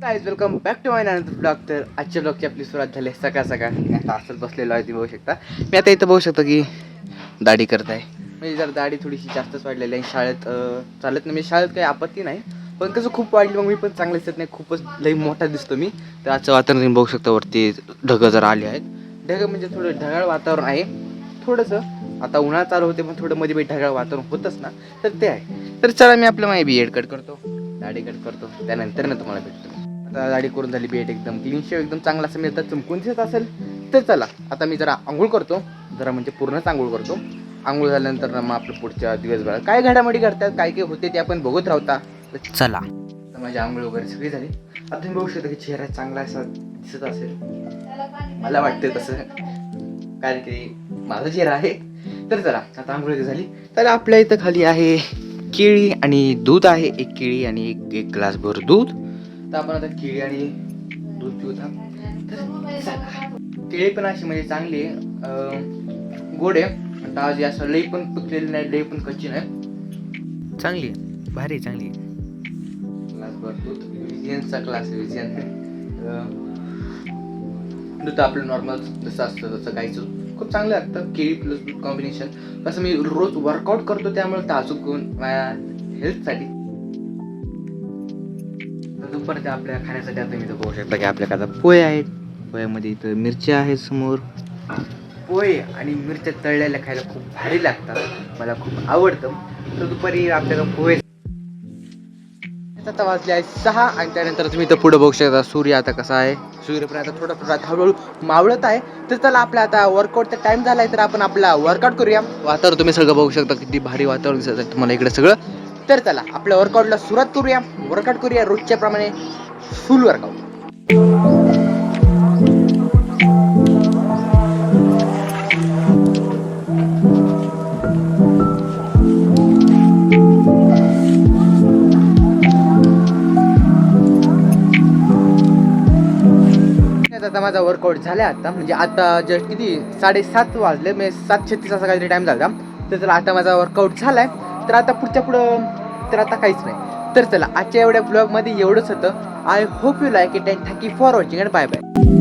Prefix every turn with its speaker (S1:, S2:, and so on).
S1: Guys welcome back to my नॅनंतर blog. तर आजच्या ब्लॉगची आपली सुरुवात झाली सकाळ सकाळ. मी आता असंच बसलेलो आहे, ती बघू शकता. मी आता इथं बघू शकतो की दाढी करत आहे. म्हणजे जर दाढी थोडीशी जास्तच वाढलेली आहे. शाळेत चालत नाही, मी शाळेत काही आपत्ती नाही, पण कसं खूप वाढली मग मी पण चांगलं दिसत नाही, खूपच लई मोठा दिसतो मी. तर आजचं वातावरण तुम्ही बघू शकता, वरती ढगं जरा आले आहेत. ढगं म्हणजे थोडं ढगाळ वातावरण आहे थोडंसं. आता उन्हाळा चालू होते पण थोडं मध्ये ढगाळ वातावरण होतच ना, तर ते आहे. तर चला मी आपलं माझी BEd कट करतो, दाढी कट करतो, त्यानंतर ना तुम्हाला भेटतो. आता दाढी करून झाली, BEd एकदम क्लीन शेव एकदम चांगला असं मिळतात, चमकून दिसत असेल. तर चला आता मी जरा आंघोळ करतो, जरा म्हणजे पूर्णच आंघोळ करतो. आंघोळ झाल्यानंतर ना मग आपलं पुढच्या दिवसभरात काय घडामोडी घडतात, काय काय होते ते आपण बघत राहता. तर चला, तर माझी आंघोळ वगैरे सगळी झाली. आता तुम्ही बघू शकता की चेहरा चांगला असा दिसत असेल, मला वाटतं तसं, कारण की माझा चेहरा आहे. तर चला आता आंघोळ झाली. तर आपल्या इथं खाली आहे केळी आणि दूध आहे, एक केळी आणि एक ग्लासभर दूध. तर आपण आता केळी आणि दूध पिऊत आहोत. तर चला. केळी पण अशी म्हणजे चांगली आहे, गोड आहे, ताजी, असं लई पण पिकलेली नाही, लई पण कच्ची नाही, चांगली आहे, भारी, चांगली आहे. ग्लासभर दूध, विजियनचा ग्लास, विजियन दूध आपलं नॉर्मल जसं असतं तसं गायचं, खूप चांगलं लागतं. केळी प्लस दूध कॉम्बिनेशन. कसं मी रोज वर्कआउट करतो त्यामुळे ताजूक माझ्या हेल्थसाठी. दुपारच्या आपल्या खाण्यासाठी आता मी तर बघू शकता की आपल्याकडे आता पोहे आहेत. पोह्यामध्ये इथं मिरच्या आहेत समोर. पोहे आणि मिरच्या तळलेल्या खायला खूप भारी लागतात, मला खूप आवडतं. तर दुपारी आपल्याला पोहे. आता वाजले आहे 6 आणि त्यानंतर तुम्ही इथं पुढे बघू शकता सूर्य आता कसा आहे. सूर्य पण आता थोडा थोडा हळूहळू मावळत आहे. तर चला आपला आता वर्कआउटचा टाइम झाला आहे, तर आपण आपला वर्कआउट करूया. वातावरण तुम्ही सगळं बघू शकता, किती भारी वातावरण दिसत आहे तुम्हाला इकडे सगळं. तर चला आपल्या वर्कआउटला सुरुवात करूया. वर्कआउट करूया रोजच्या प्रमाणे, फुल वर्कआउट. आता माझा वर्कआउट झाला आता, म्हणजे आता जस्ट किती 7:30 वाजले, म्हणजे 7:36 असा काहीतरी टाइम झाला. तर चला आता माझा वर्कआउट झालाय. तर आता पुढं तर आता काहीच नाही. तर चला आजच्या एवढ्या ब्लॉगमध्ये एवढंच होतं. I hope you like it and thank you for watching and bye bye.